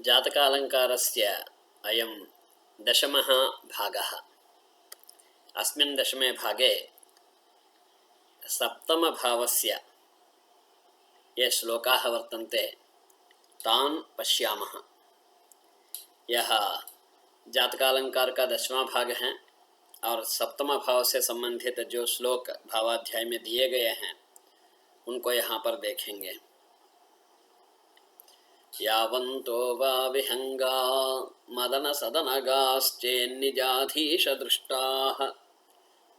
जातकालङ्कारस्य अयं दशमः भागः। अस्मिन् दशमे भागे सप्तमभावस्य ये श्लोकाः वर्तन्ते तान् पश्यामः। यह जातकालंकार का 10वां भाग है और सप्तम भाव से संबंधित जो श्लोक भावाध्याय में दिए गए हैं उनको यहाँ पर देखेंगे। यावन्तो वा विहंगा मदन सदनगाश्चेन्निजाधीश दृष्टाः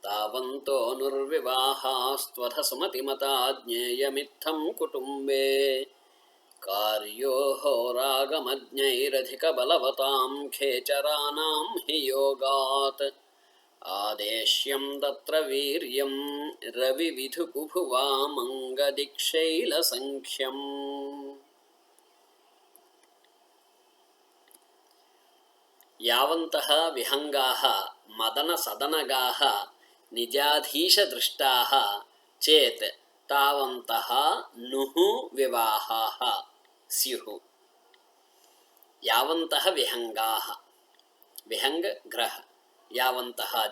तावन्तो नुर्विवाहास्त्वथ सुमतिमता ज्ञेयमित्थं कुटुम्बे कार्यो होरागमज्ञैरधिकबलवतां खेचराणां हि योगात् आदेश्यं तत्र वीर्यं रविविधुकुभुवामङ्गदिक्षैलसङ्ख्यम्। यावन्तः विहंगाः मदनसदनगाः निजाधीशदृष्टाः चेत् तावन्तः नुः विवाहाः स्युः। यावन्तः विहंगाः, विहंग ग्रह, यावन्तः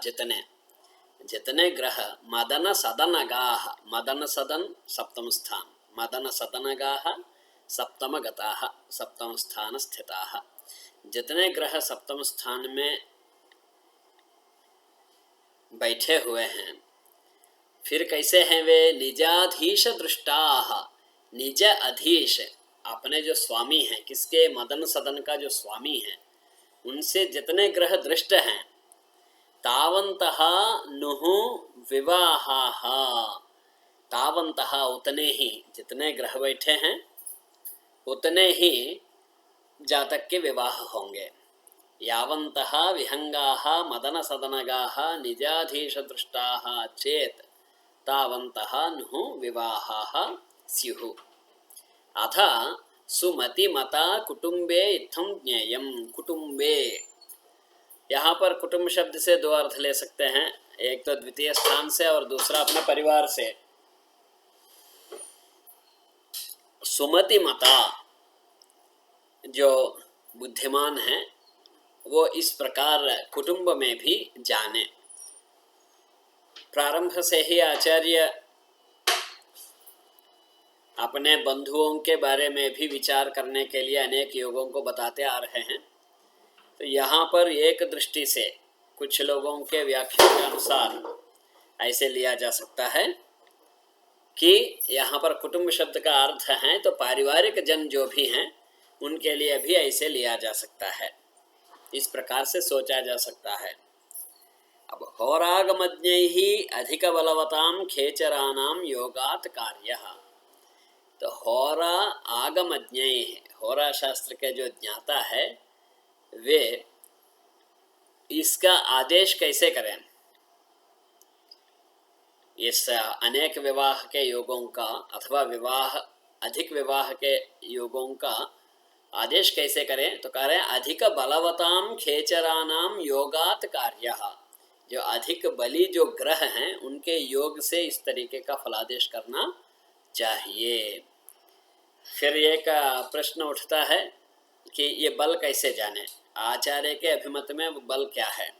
जितने ग्रह मदन सदनगाः, मदन सदन सप्तम स्थान, मदन सदनगाः सप्तमगताः, सप्तम स्थान स्थिताः, जितने ग्रह सप्तम स्थान में बैठे हुए हैं फिर कैसे हैं वे? निजाधीश दृष्टाः, निज अधीश, अपने जो स्वामी हैं, किसके? मदन सदन का जो स्वामी है उनसे जितने ग्रह दृष्ट हैं तावन्तः नुः विवाहाः, तावन्तः उतने ही, जितने ग्रह बैठे हैं उतने ही जातक के विवाह होंगे। यावन्तः विहंगाः मदन सदनगाः निजाधीशदृष्टाः चेत् तावन्तः नुः विवाहाः स्युः। अथ सुमतिमता कुटुम्बे इत्थं ज्ञेयं। कुटुम्बे, यहाँ पर कुटुंब शब्द से दो अर्थ ले सकते हैं, एक तो द्वितीय स्थान से और दूसरा अपने परिवार से। सुमतिमता, जो बुद्धिमान है वो इस प्रकार कुटुंब में भी जाने। प्रारंभ से ही आचार्य अपने बंधुओं के बारे में भी विचार करने के लिए अनेक योगों को बताते आ रहे हैं। तो यहाँ पर एक दृष्टि से कुछ लोगों के व्याख्या के अनुसार ऐसे लिया जा सकता है कि यहाँ पर कुटुंब शब्द का अर्थ है तो पारिवारिक जन जो भी हैं उनके लिए भी ऐसे लिया जा सकता है, इस प्रकार से सोचा जा सकता है। अब होरागमज्ञैः अधिक बलवतां खेचराणां योगात् कार्यः, तो होरा आगमज्ञैः, होरा शास्त्र के जो ज्ञाता है वे इसका आदेश कैसे करें? इस अनेक विवाह के योगों का अथवा विवाह अधिक विवाह के योगों का आदेश कैसे करें? तो कह रहे हैं अधिक बलवतां खेचराणां योगात् कार्यः, जो अधिक बली जो ग्रह हैं उनके योग से इस तरीके का फलादेश करना चाहिए। फिर एक प्रश्न उठता है कि ये बल कैसे जाने? आचार्य के अभिमत में बल क्या है?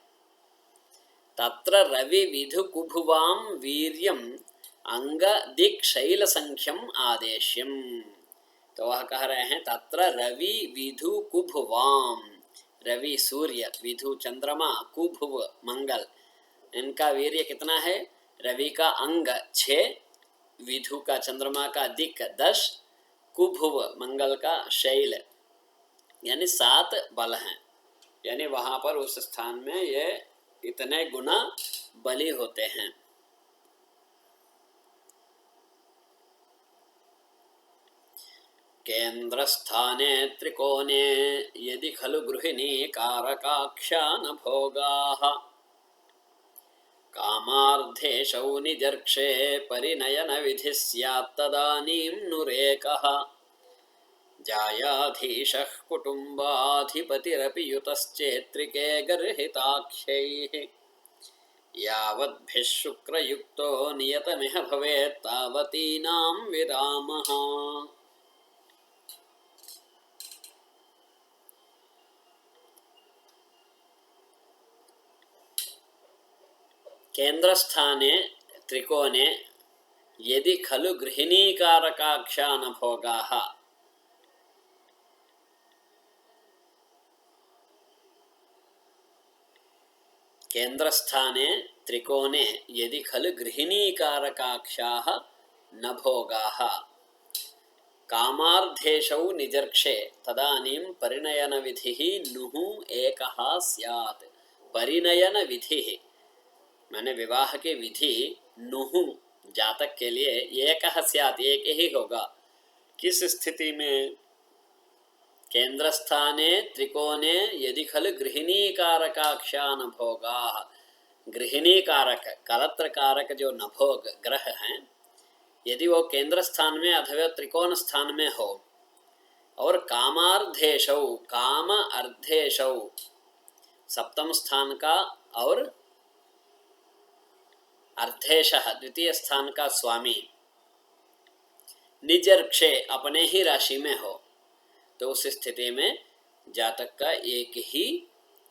तत्र रवि विधु कुभुवां वीर्यम अंग दिक् शैल संख्यम आदेश्यम। तो वह कह रहे हैं तत्र रवि विधु कुभुवां, रवि सूर्य, विधु चंद्रमा, कुभुव मंगल, इनका वीर्य कितना है? रवि का अंग 6, विधु का चंद्रमा का दिक् 10, कुभुव मंगल का शैल यानी 7 बल हैं। यानी वहाँ पर उस स्थान में ये इतने गुना बली होते हैं। केन्द्रस्थाने त्रिकोणे यदि खलु गृहिणी कारकाख्या न भोगाः कामार्थेषु निजर्क्षे परिनयन विधि स्यात् तदानीं नुरेकः जायाधीशः कुटुम्बाधिपतिरपि युतश्चेत्रिके गर्हिताख्यैः यावद्भिः शुक्रयुक्तो नियतमिह भवेत् तावतीनां विरामः। केन्द्रस्थाने त्रिकोणे यदि खलु गृहिणीकारकाक्षा न भोगाः। केन्द्रस्थाने त्रिकोणे यदि खलु गृहिणीकारकाक्षाः न भोगाः कामार्धेशौ निजर्क्षे तदानीं परिणयनविधिः नुः एकः स्यात्। परिणयनविधिः माने विवाह की विधि नुः जातक के लिए एकः स्यात्, एक ही होगा। किस स्थिति में? केन्द्रस्थाने त्रिकोणे यदि खलु गृहिणीकारकाक्षा न भोगाः। गृहिणीकारक कलत्र कारक जो नभोग ग्रह हैं, यदि वो केंद्र स्थान में अथवा त्रिकोण स्थान में हो और कामार्धेशौ काम अर्धेशौ सप्तम स्थान का और अर्धेशः द्वितीय स्थान का स्वामी निजर्क्षे अपने ही राशि में हो, तो उस स्थिति में जातक का एक ही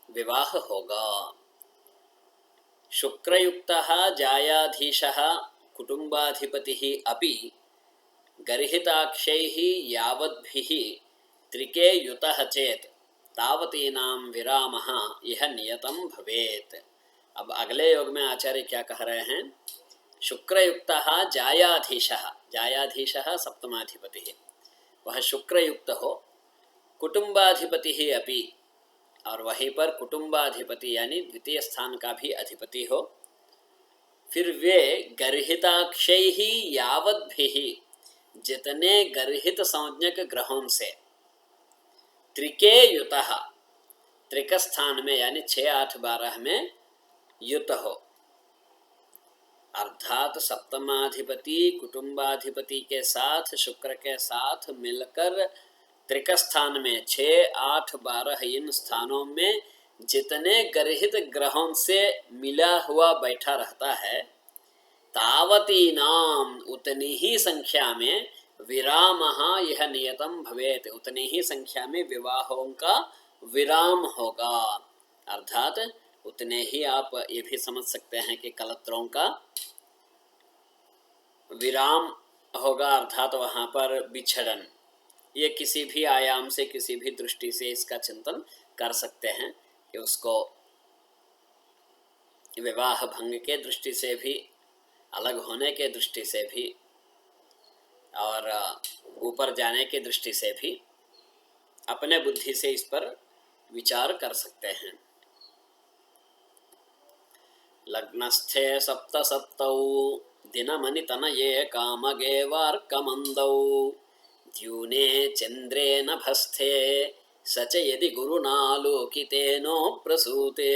विवाह होगा। शुक्रयुक्तः जायाधीशः कुटुंबाधिपतिः अपि गर्हिताक्षैः यावद्भिः त्रिके युतः चेत् तावतीनां विरामः यह नियतं भवेत्। अब अगले योग में आचार्य क्या कह रहे हैं? शुक्रयुक्तः जायाधीशः, जायाधीशः सप्तमाधिपतिः, वह शुक्रयुक्त हो, कुटुंबाधिपतिः अपि, और वहीं पर कुटुंबाधिपति यानी द्वितीय स्थान का भी अधिपति हो, फिर वे गर्हिताक्षैः यावद्भिः जितने गर्हित संज्ञक ग्रहों से त्रिके युतः त्रिक स्थान में यानी 6, 8, 12 में युत हो, अर्थात सप्तमाधिपति कुटुंबाधिपति के साथ शुक्र के साथ मिलकर त्रिक स्थान में 6, 8, 12 इन स्थानों में जितने गर्हित ग्रहों से मिला हुआ बैठा रहता है, तावती नाम उतनी ही संख्या में विरामः यह नियतम भवेत, उतनी ही संख्या में विवाहों का विराम होगा। अर्थात उतने ही आप ये भी समझ सकते हैं कि कलत्रों का विराम होगा, अर्थात वहाँ पर बिछड़न। ये किसी भी आयाम से किसी भी दृष्टि से इसका चिंतन कर सकते हैं कि उसको विवाह भंग के दृष्टि से भी, अलग होने के दृष्टि से भी, और ऊपर जाने की दृष्टि से भी अपने बुद्धि से इस पर विचार कर सकते हैं। लग्नस्थे सप्त सप्तौ दिनमनितनये कामगे वार्कमन्दौ द्यूने चंद्रे नभस्थे स च यदि गुरुनालोकितेनो प्रसूते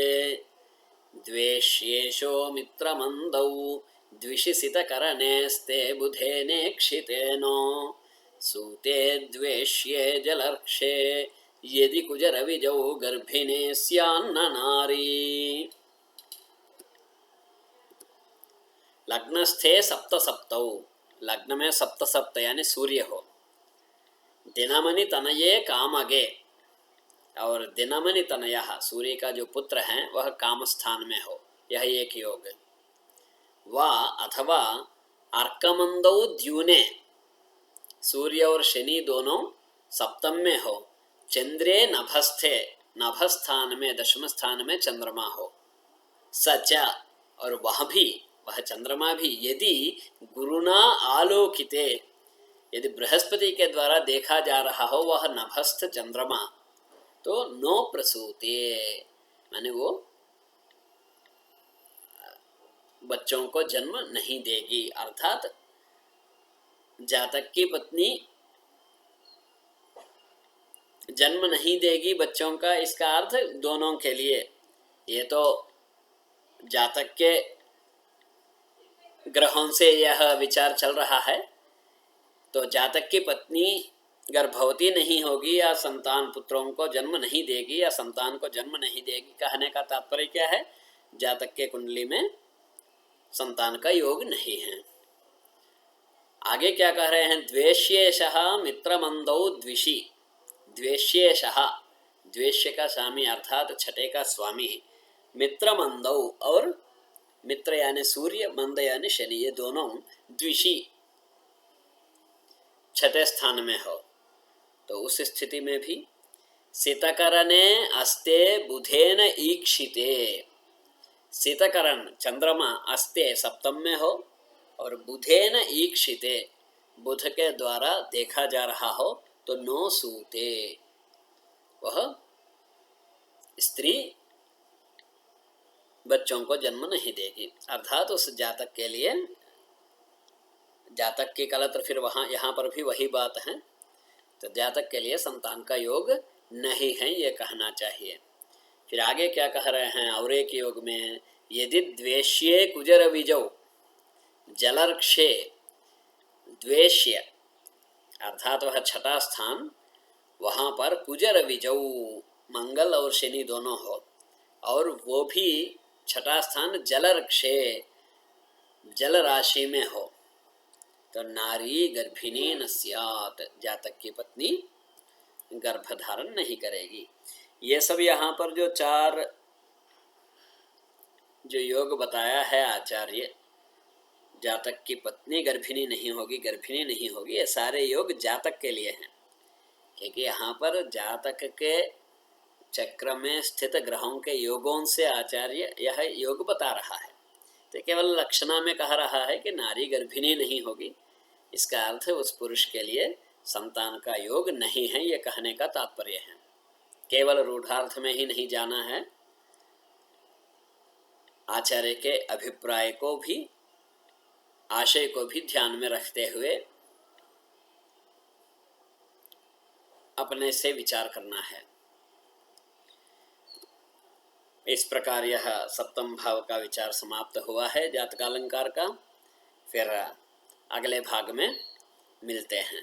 द्वेष्येषो मित्रमन्दौ द्विषिसितकरणेस्ते बुधेनेक्षितेनो सूते द्वेष्ये जलर्क्षे यदि कुजरविजौ गर्भिणे स्यान्न नारी। लग्नस्थे सप्त सप्तौ, लग्न में सप्त सप्त यानी सूर्य हो, दिनमणि तनये कामगे, और दिनमणि तनयः सूर्य का जो पुत्र हैं वह काम स्थान में हो, यह एक योग। वा अथवा अर्कमंदौ द्यूने, सूर्य और शनि दोनों सप्तम में हो, चंद्रे नभस्थे, नभस्थान में दशम स्थान में चंद्रमा हो, सच, और वह भी, वह चंद्रमा भी, यदि गुरुना आलोकिते, यदि बृहस्पति के द्वारा देखा जा रहा हो वह नभस्थ चंद्रमा, तो नो प्रसूते, माने वो बच्चों को जन्म नहीं देगी। अर्थात जातक की पत्नी जन्म नहीं देगी बच्चों का, इसका अर्थ दोनों के लिए, ये तो जातक के ग्रहों से यह विचार चल रहा है, तो जातक की पत्नी गर्भवती नहीं होगी या संतान पुत्रों को जन्म नहीं देगी या संतान को जन्म नहीं देगी, कहने का तात्पर्य क्या है? जातक के कुंडली में संतान का योग नहीं है। आगे क्या कह रहे हैं? द्वेष्येशः मित्रमंदौ द्विषि, द्वेष्येशः द्वेष्य का स्वामी अर्थात छठे का स्वामी, मित्रमंदौ और मित्र यानी सूर्य, मंद यानी शनि, ये दोनों द्विषी छठे स्थान में हो, तो उस स्थिति में भी शीतकरणे अस्ते बुधेन ईक्षिते, शीतकरण चंद्रमा अस्ते सप्तम में हो और बुधेन ईक्षिते, बुध के द्वारा देखा जा रहा हो, तो नो सूते, वह स्त्री बच्चों को जन्म नहीं देगी। अर्थात उस जातक के लिए, जातक की कलत्र फिर वहाँ यहाँ पर भी वही बात है, तो जातक के लिए संतान का योग नहीं है, ये कहना चाहिए। फिर आगे क्या कह रहे हैं, और एक योग में यदि द्वेष्ये कुजर विजौ जलर्क्षे, द्वेष्य अर्थात वह छठा स्थान, वहाँ पर कुजर विजौ मंगल और शनि दोनों हो, और वो भी छठा स्थान जलर्क्षे जल राशि में हो, तो नारी गर्भिणी न स्यात्, जातक की पत्नी गर्भधारण नहीं करेगी। ये सब यहाँ पर जो चार जो योग बताया है आचार्य, जातक की पत्नी गर्भिणी नहीं होगी, गर्भिणी नहीं होगी, ये सारे योग जातक के लिए हैं, क्योंकि यहाँ पर जातक के चक्र में स्थित ग्रहों के योगों से आचार्य यह योग बता रहा है। तो केवल लक्षणा में कह रहा है कि नारी गर्भिणी नहीं होगी, इसका अर्थ उस पुरुष के लिए संतान का योग नहीं है, ये कहने का तात्पर्य है। केवल रूढ़ार्थ में ही नहीं जाना है, आचार्य के अभिप्राय को भी, आशय को भी ध्यान में रखते हुए अपने से विचार करना है। इस प्रकार यह सप्तम भाव का विचार समाप्त हुआ है जातकालंकार का। फिर अगले भाग में मिलते हैं।